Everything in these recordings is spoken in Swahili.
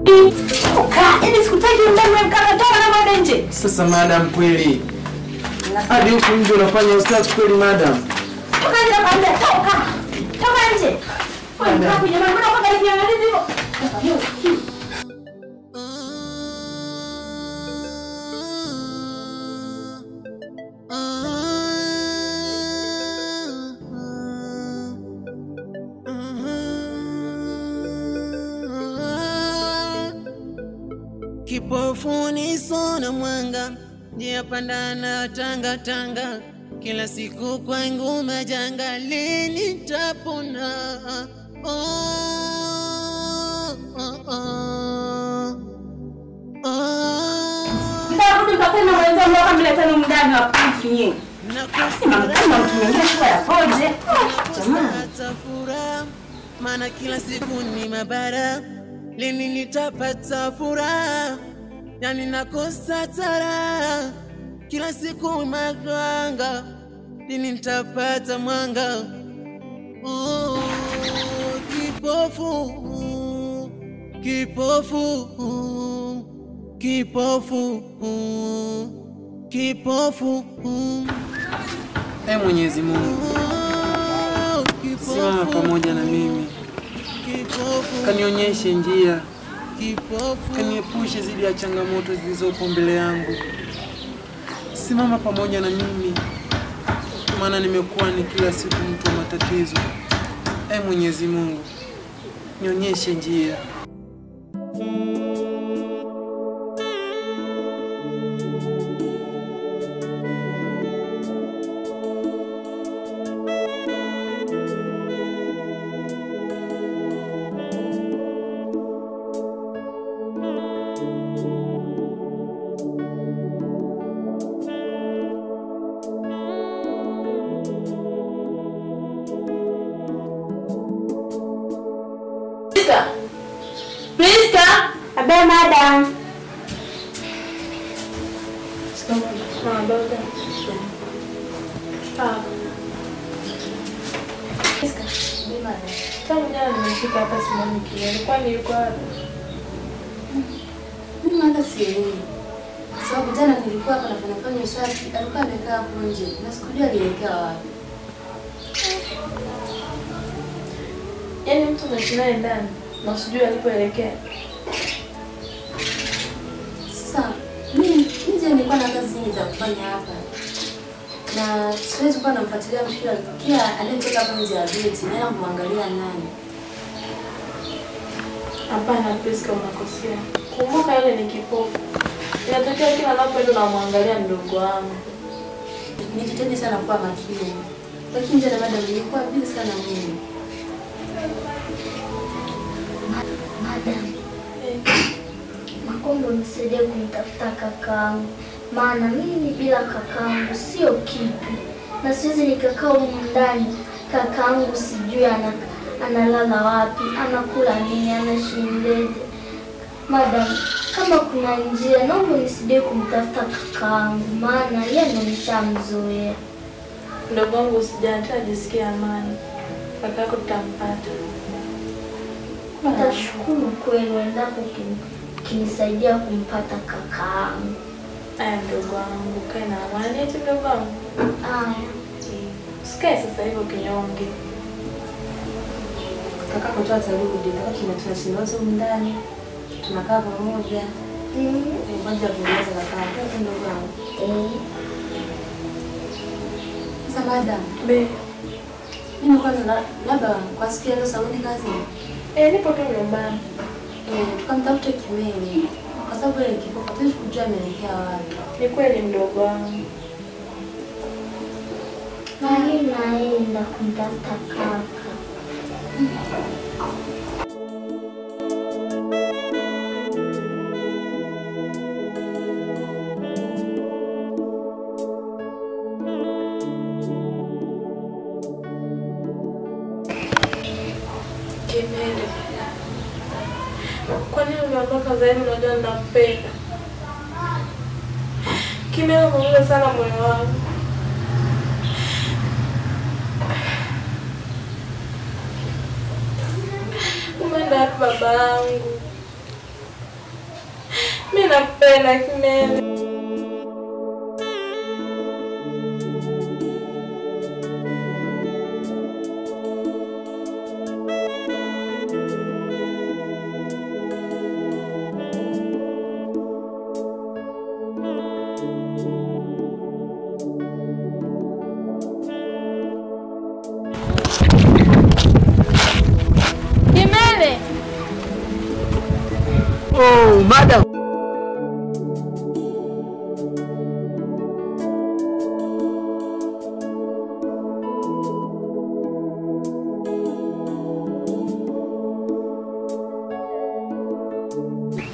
Toka, yani sikutaki ndani mkaka toka na mwende nje. Sasa madam kweli. Hadi huku nje unafanya usafi kweli madam. Toka nje nakwambia toka. Toka nje. Wewe mkaka jamani mbona kwa karibu niangalizi hivyo? Kipofuni sona mwanga, njia pandana tanga tanga, kila siku kwangu majanga, lini nitapona? Ndio mtakutana mwenza mwaka mletano mndani wa pufu nyingi. Kama mtu mwingine kwa yapoje? Jamani. Maana kila siku ni mabara, lini nitapata furaha? Yani nakosa tara, kila siku maganga, lini nitapata mwanga? Kipofu, kipofu, kipofu, kipofu. Mwenyezi Mungu, simama pamoja na mimi. Kanionyeshe njia. Kaniepushe zidi ya changamoto zilizopo mbele yangu. Simama pamoja na mimi. Maana nimekuwa ni kila siku mtu wa matatizo. Mwenyezi Mungu, nionyeshe njia. Priska, abe madam. Priska, abe madam. Tangu jana nimefika hapa simami kieni. Kwani yuko wapi? Mimi hata sielewi. Sababu jana nilikuwa hapa nafanya usafi, alikuwa amekaa hapo nje. Na sikujua alielekea wapi. Yaani mtu umeshinaye ndani na usijui alipoelekea. Sasa mimi nilikuwa na kazi nyingi za kufanya hapa. Na siwezi kuwa namfuatilia mshikila kila anayetoka hapa nje ya geti, naenda kumwangalia nani. Hapana Priska, unakosea. Kumbuka yule ni kipofu. Inatokea kila anapoenda unamwangalia mdogo wangu. Nijitahidi sana kuwa makini. Lakini jana madam nilikuwa busy sana mimi. Madam, Makombo nisaidie kumtafuta kakaangu. Maana mimi bila kakaangu sio kitu. Na siwezi nikakaa humu ndani. Kakaangu sijui analala wapi, anakula nini, anashindeje. Madam, kama kuna njia naomba nisaidie kumtafuta kakaangu. Maana yeye ndo nishamzoea. Mdogo wangu usijali, ajisikie amani. Kakako tutampata. Nitashukuru kweli endapo kinisaidia kumpata kakaangu. Aya mdogo wangu, kae na amani eti mdogo wangu. Usikae sasa hivyo kinyonge. Kakako tu atarudi, kakako tunashinda wote ndani. Tunakaa pamoja. Kwanza kueleza kakako ndogo wangu. Sasa madam, mimi kwanza labda kwa siku ya leo sauni kazi. Nipo tu nyumbani. Tukamtafuta Kimeli. Kwa sababu ile kipofu hatuwezi kujua ameelekea wapi. Ni kweli mdogo wangu. Na mimi naenda kumtafuta kaka. Kimeli. Kwa nini umeondoka zaidi unajua ninakupenda? Kimeli umemuza sana moyo wangu. Umeenda wapi baba yangu? Mimi nakupenda Kimele. Kimele. Oh, madam.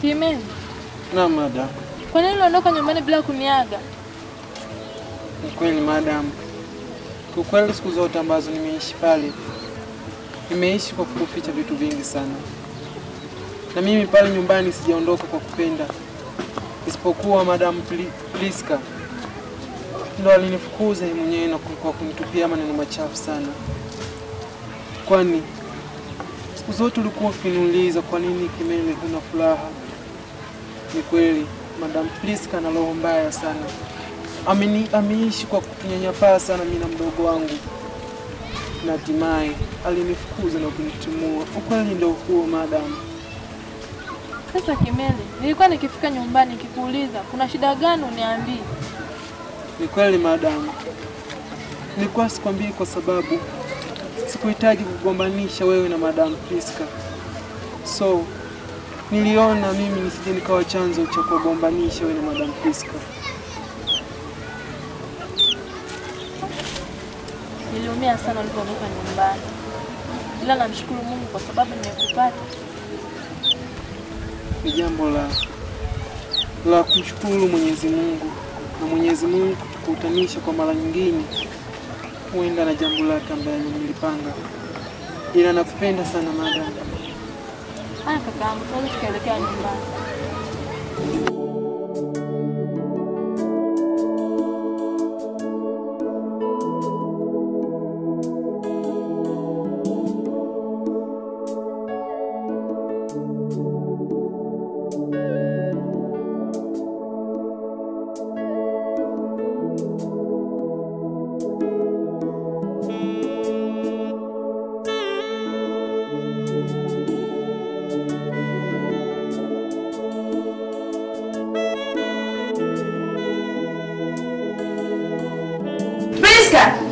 Kimele. Na madam. Kwa nini unaondoka nyumbani bila kuniaga? Ni kweli madam. Kwa kweli siku zote ambazo nimeishi pale, nimeishi kwa kuficha vitu vingi sana. Na mimi pale nyumbani sijaondoka kwa kupenda. Isipokuwa Madam Priska ndo alinifukuza yeye mwenyewe na kwa kunitupia maneno machafu sana. Kwani siku zote ulikuwa ukiniuliza kwa nini Kimele huna furaha. Ni kweli Madam Priska ana roho mbaya sana. Ameishi kwa kutunyanyapaa sana mimi na mdogo wangu. Na hatimaye alinifukuza na kunitimua. Ukweli ndio huo madam. Sasa Kimele, nilikuwa nikifika nyumbani nikikuuliza kuna shida gani uniambie. Ni kweli madam. Nilikuwa sikwambii kwa sababu sikuhitaji kugombanisha wewe na Madam Priska. So niliona mimi nisije nikawa chanzo cha kugombanisha wewe na Madam Priska. Niliumia sana nilipoondoka nyumbani. Ila namshukuru Mungu kwa sababu nimekupata. Ni jambo la kumshukuru Mwenyezi Mungu, na Mwenyezi Mungu kutukutanisha kwa mara nyingine huenda na jambo lake ambalo nilipanga. Ila nakupenda sana madam. Haya kakaangu, tuanze tukaelekea nyumbani.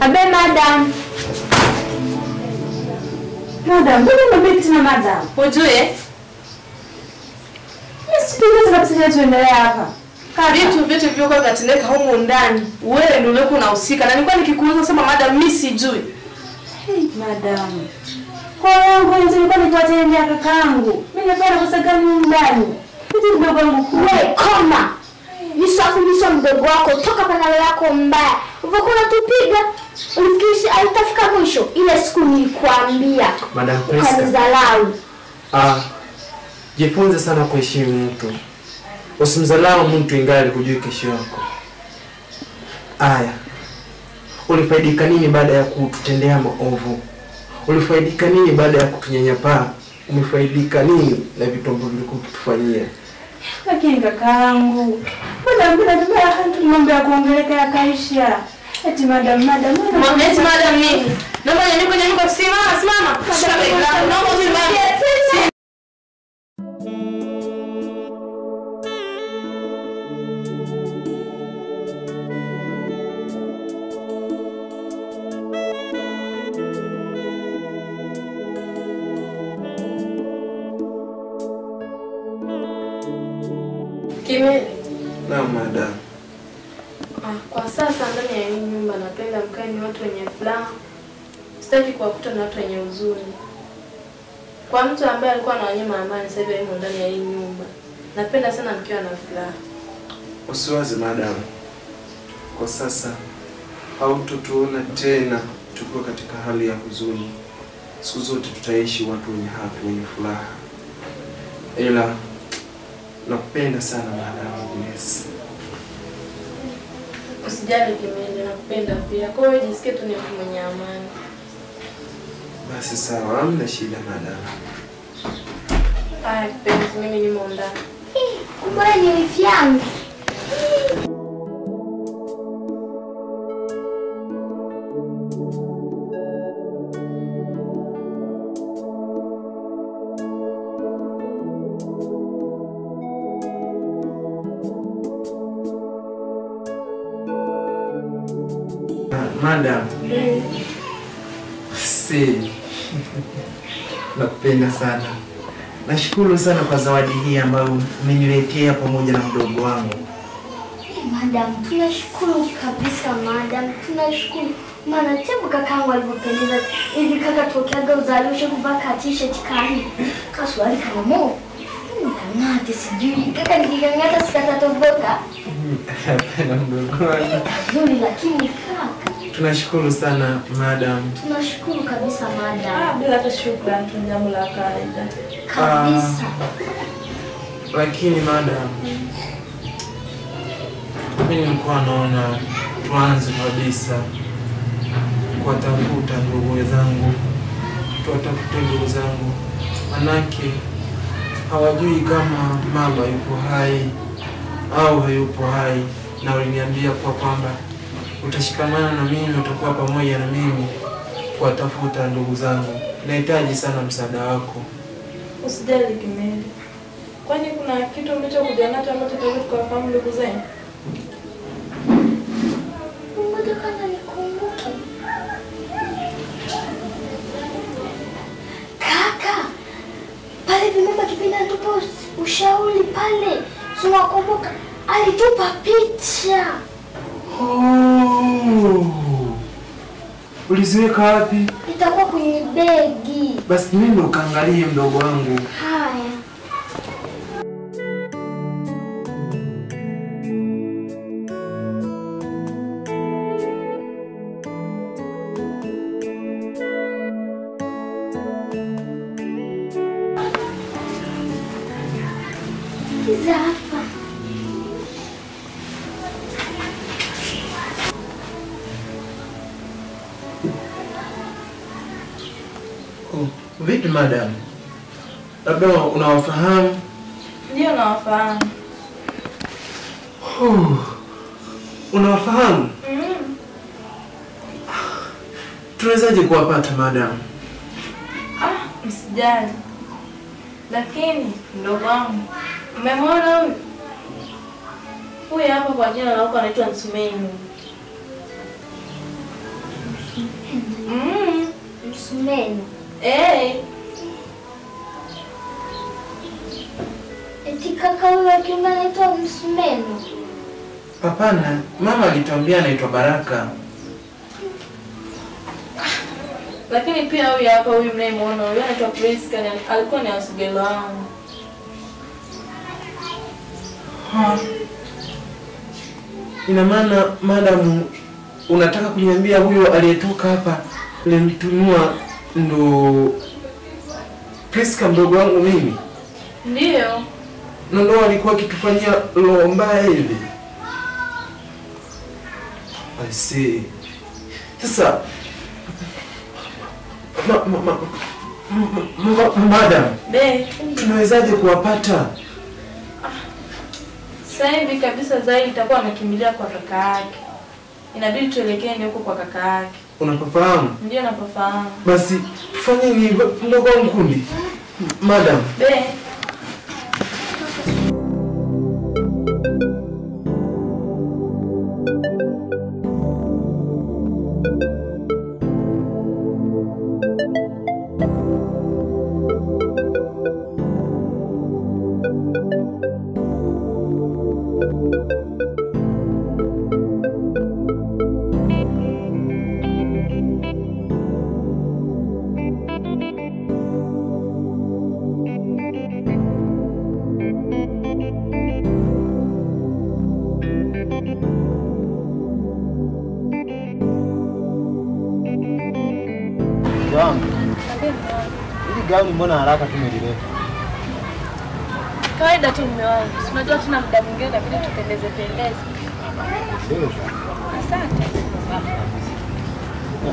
Abe madam. Madam, mbona umebeti na madam? Ujue? Sisi kabisa tuendelea hapa. Vitu vyote vilivyokuwa vinatendeka humu ndani, wewe ndio ulikuwa unahusika. Na nilikuwa nikikuuliza sema madam mimi sijui. Hey madam. Kwa yangu nilikuwa nitawatendea kakaangu. Mimi nafanya kosa gani humu ndani? Kitu kidogo wangu. Wewe koma. Nisafundisha mdogo wako toka panalo yako mbaya. Unakuwa unatupiga. Ulifikiri alitafika mwisho ile siku nilikwambia. Madam Priska. Ukanizalau. Jifunze sana kuheshimu mtu. Usimdharau mtu ingali hujui kesho yako. Aya. Ulifaidika nini baada ya kututendea maovu? Ulifaidika nini baada ya kutunyanyapaa? Umefaidika nini na vitu ambavyo vilikuwa ukitufanyia? Lakini kakaangu, madam mambo ya kuongeleka yakaisha. Eti madam eti madam nini? Naomba nyanyuka simama. Naomba usimame. Kimele. Na madam. Kwa sasa ndani ya hii nyumba napenda mkae ni watu wenye furaha. Sitaki kuwakuta na watu wenye huzuni. Kwa mtu ambaye alikuwa anawanyima amani sasa hivi yumo ndani ya hii nyumba. Napenda sana mkiwa na furaha. Usiwaze madam. Kwa sasa hautotuona tena tukiwa katika hali ya huzuni. Siku zote tutaishi watu wenye happy, wenye furaha. Ila nakupenda sana madam. Yes. Usijali Kimele, nakupenda pia. Kwa hiyo jisikie tu ni mtu mwenye amani. Basi sawa, hamna shida madam. Haya kipenzi, mimi nimo ndani. Kumbe ni wifi yangu. Madam. Si. Nakupenda sana. Nashukuru sana kwa zawadi hii ambayo umeniletea pamoja na mdogo wangu. Madam, tunashukuru kabisa madam. Tunashukuru. Maana tebu kakangu alivyopendeza. Hivi kaka tokeaga uzalisho kuvaa t-shirt kali. Kaswali kama mo. Ngati sijui. Kaka nikikangata sikatatoboka. Hapana mdogo wangu. Nzuri lakini kaka. Tunashukuru sana madam. Tunashukuru kabisa madam. Bila hata shukrani tu jambo la kawaida. Kabisa. Lakini madam, mimi nilikuwa naona tuanze kabisa kuwatafuta ndugu zangu. Tuwatafute ndugu zangu. Manake hawajui kama mama yupo hai au hayupo hai, na uliniambia kwamba utashikamana na mimi, utakuwa pamoja na mimi kuwatafuta ndugu zangu. Nahitaji sana msaada wako. Usijali Kimeli. Kwani kuna kitu mlichokuja nacho ambacho tunaweza kufahamu ndugu zenu? Mmoja kana nikumbuke. Kaka, pale vimeba kipindi anatupa ushauri pale. Tunakumbuka alitupa picha. Oh. Uliziweka wapi? Itakuwa kwenye begi. Basi mimi ndo kaangalie mdogo wangu. Haya. Hizi hapa. Vipi madam? Labda unawafahamu? Ndio nawafahamu. Unawafahamu? Tunawezaje kuwapata madam? Msijali. Lakini ndugu wangu, umemwona huyu? Huyu hapa kwa jina lako anaitwa Msumeni. Msumeni. Eti kaka huyu wa kiume anaitwa Msumeni. Hapana, mama alituambia anaitwa Baraka. Lakini pia huyu hapa, huyu mnayemwona huyu anaitwa Priska, alikuwa ni asugelo wangu. Ina maana madam unataka kuniambia huyo aliyetoka hapa nilimtunua ndo Priska mdogo wangu mimi? Ndio. Na ndo alikuwa akitufanyia roho mbaya hivi. I see. Sasa madam, tunawezaje kuwapata? Sasa hivi kabisa zaidi itakuwa amekimbilia kwa kaka yake. Inabidi tuelekee huko kwa kaka yake. Unapofahamu? Ndio napofahamu. Basi fanyeni mdogo wangu kundi. Madam. Hili gauni mbona haraka tumelileta? Kawaida tu mume wangu. Unajua tuna muda mwingine inabidi tupendeze pendeze. Ndio. Asante.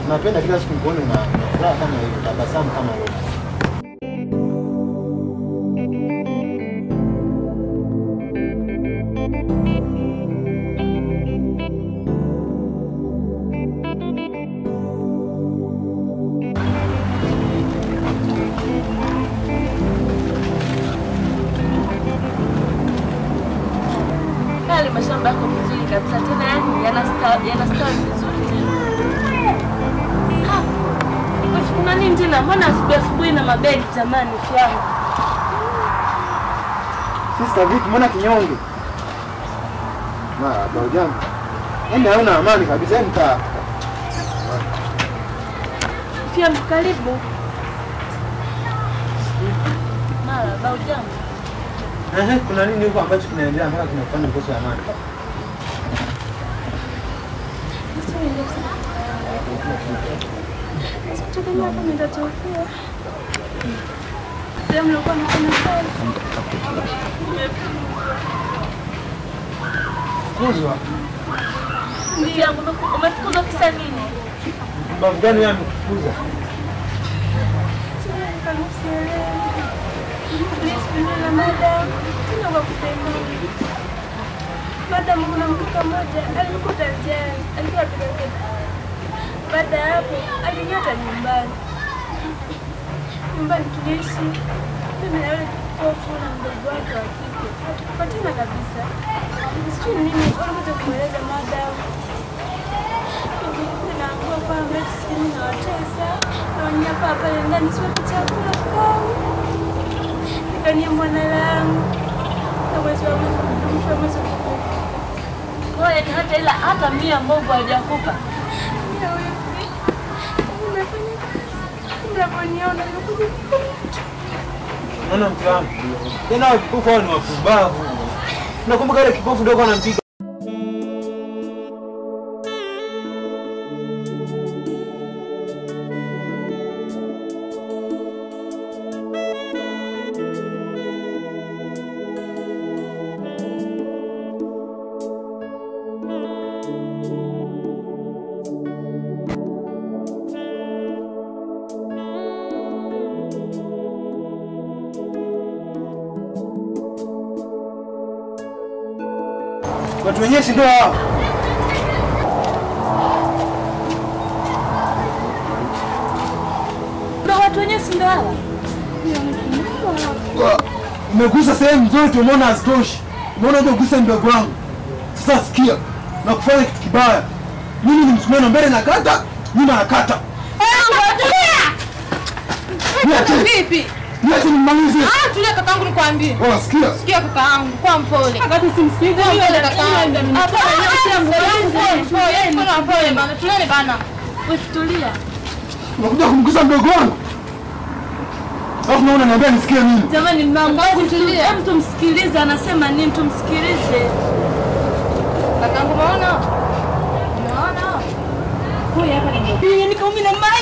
Napenda kila siku nikuone na furaha kama hiyo, tabasamu kama hiyo. mashamba yako vizuri kabisa tena, yani yanastawi vizuri tena. Kuna nini tena? Mbona asubuhi na mabegi jamani fiangu? Sister vipi, mbona kinyonge? Mara bado jambo. Yaani hauna amani kabisa, yaani kaa. Fiangu karibu. Mara bado jambo. Kuna nini huko ambacho kinaendelea mpaka kinafanya mkoso amani? Kuzwa? Ndio, umefukuzwa kisa nini? Mbavu gani wewe amekufukuza? Madam, kuna mtoto mmoja alikuta njiani, alikuwa anapita. Baada ya hapo alinyata nyumbani tuliishi mimi na yule kipofu na mdogo wake wa kike, hatukupatana kabisa. Sijui nini walikuja kumweleza madam. Naambiwa kwamba sisi na watesa na wanyapa pale ndani, siweki chakula kwao. Nikaniambia na langu na mwezi wa mwezi kwa hiyo hata mia Mungu hajakupa. Naona mke wangu. Tena wao kipofu hao ni wapumbavu. Nakumbuka ile kipofu ndio anampiga. Watu wenyewe si ndio hao? Ndio watu wenyewe si ndio hao? Umegusa sehemu zote, umeona hazitoshi. Umeona ndio gusa mdogo wangu. Sasa sikia, na kufanya kitu kibaya. Mimi ni msumeno mbele na kata, nyuma na kata. Vipi? Niache nimalize. Tulia kakaangu nikwambie. Sikia. Sikia kakaangu, kwa mpole. Wakati simsikilize huyo kakaangu. Pole bana, tulieni bana. Usitulia. Unakuja kumgusa mdogo wangu. Alafu naona niambia nisikie nini? Jamani mmangu, tulia. Hebu tumsikilize anasema nini, tumsikilize. Kakaangu unaona? Huyu hapa ni nikaumi na mai.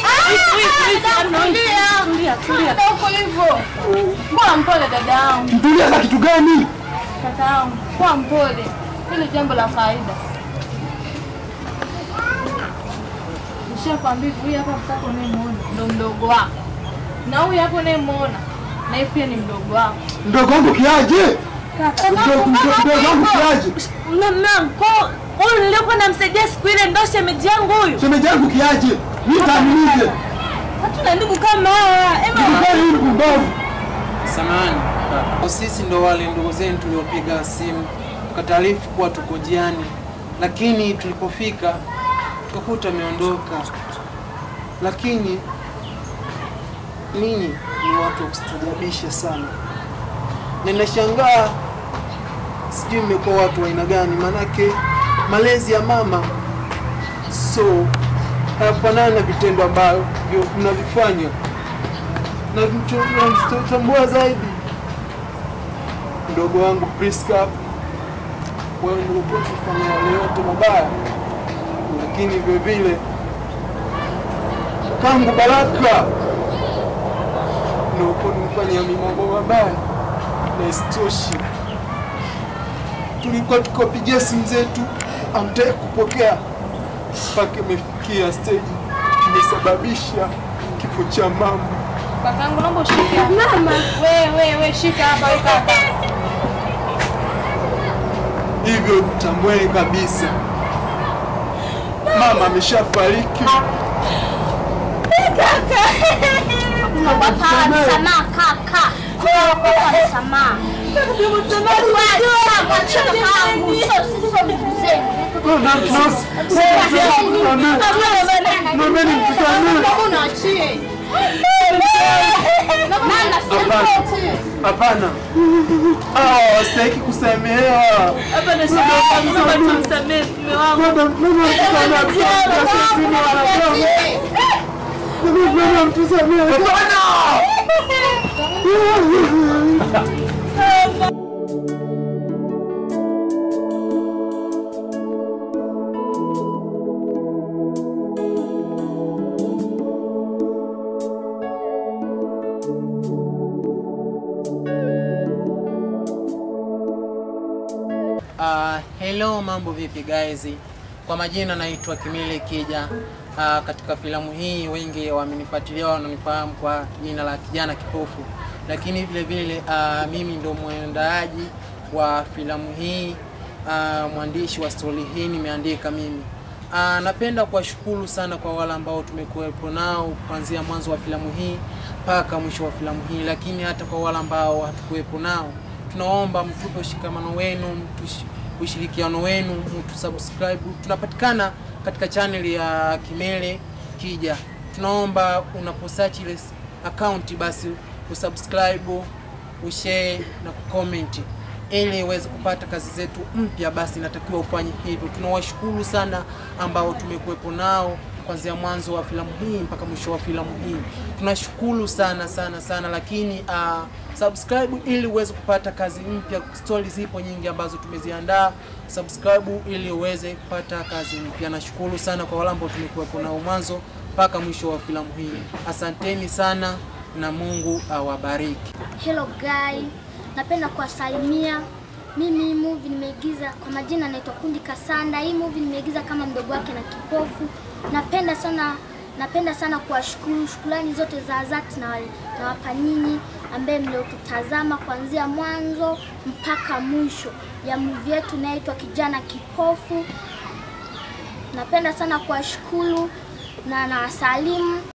Tulia. Uko hivyo. Kwa mpole dada yangu. Mtulia za kitu gani? Kaka yangu, kwa mpole. Hilo jambo la kawaida. Nishakwambia huyu hapa mtako unayemuona ndio mdogo wako. Na huyu hapo unayemuona na yeye pia ni mdogo wako. Mdogo wangu kiaje? Mdogo wangu kiaje? Mmangu, huyu nilikuwa namsaidia siku ile ndo shemeji yangu huyu. Shemeji yangu kiaje? Nitamuulize. Hatuna ndugu kama hawa. Ndugu mpumbavu. Samahani. Sisi ndo wale ndugu zenu tuliopiga simu tukataarifu kuwa tuko jiani, lakini tulipofika tukakuta ameondoka. Lakini ninyi ni watu wa kustajabisha sana. Ninashangaa sijui mmekuwa watu wa aina gani, manake malezi ya mama so hayafanani na vitendo ambavyo mnavifanya. Na tunamtambua zaidi mdogo wangu Priska, wewe ndio kufanya yale yote mabaya, lakini vile vile kangu Baraka ndio kunifanya mambo mabaya. Na isitoshi, tulikuwa tukipigia simu zetu amtaki kupokea, mpaka imefikia stage imesababisha kifo cha mama. Kakaangu naomba ushike hapa. Mama, wewe shika hapa kaka. Hivyo tambueni kabisa mama ameshafariki. Kaka, sana kaka. Kwa sana. Hapana. Sitaki kusamehewa. Hapana, sio tumsamehe mume wangu. Hello, mambo vipi guys? Kwa majina naitwa Kimele Kija. Katika filamu hii wengi wamenifuatilia wananifahamu kwa jina la Kijana Kipofu. Lakini vile vile mimi ndo mwandaaji wa filamu hii, mwandishi wa story hii nimeandika mimi. Napenda kuwashukuru sana kwa wale ambao tumekuwepo nao kuanzia mwanzo wa filamu hii mpaka mwisho wa filamu hii, lakini hata kwa wale ambao hatukuwepo nao tunaomba mtupe ushikamano wenu, ushirikiano wenu, mtusubscribe. Tunapatikana katika channel ya Kimele Kija. Tunaomba unaposearch ile account basi usubscribe, ushare na kucomment ili uweze kupata kazi zetu mpya. Basi natakiwa ufanye hivyo. Tunawashukuru sana ambao tumekuwepo nao kuanzia mwanzo wa filamu hii mpaka mwisho wa filamu hii. Tunashukuru sana sana sana, lakini subscribe ili uweze kupata kazi mpya. Stories zipo nyingi ambazo tumeziandaa. Subscribe ili uweze kupata kazi mpya. Nashukuru sana kwa wale ambao tumekuwepo nao mwanzo mpaka mwisho wa filamu hii. Asanteni sana na Mungu awabariki. Hello guys, napenda kuwasalimia. Mimi movie nimeigiza kwa majina naitwa Kundi Kasanda. Hii movie nimeigiza kama mdogo wake na kipofu. Napenda sana kuwashukuru, shukrani zote za dhati na wapa nyinyi ambaye mliotutazama kuanzia mwanzo mpaka mwisho ya movie yetu inaitwa Kijana Kipofu. Napenda sana kuwashukuru na nawasalimu.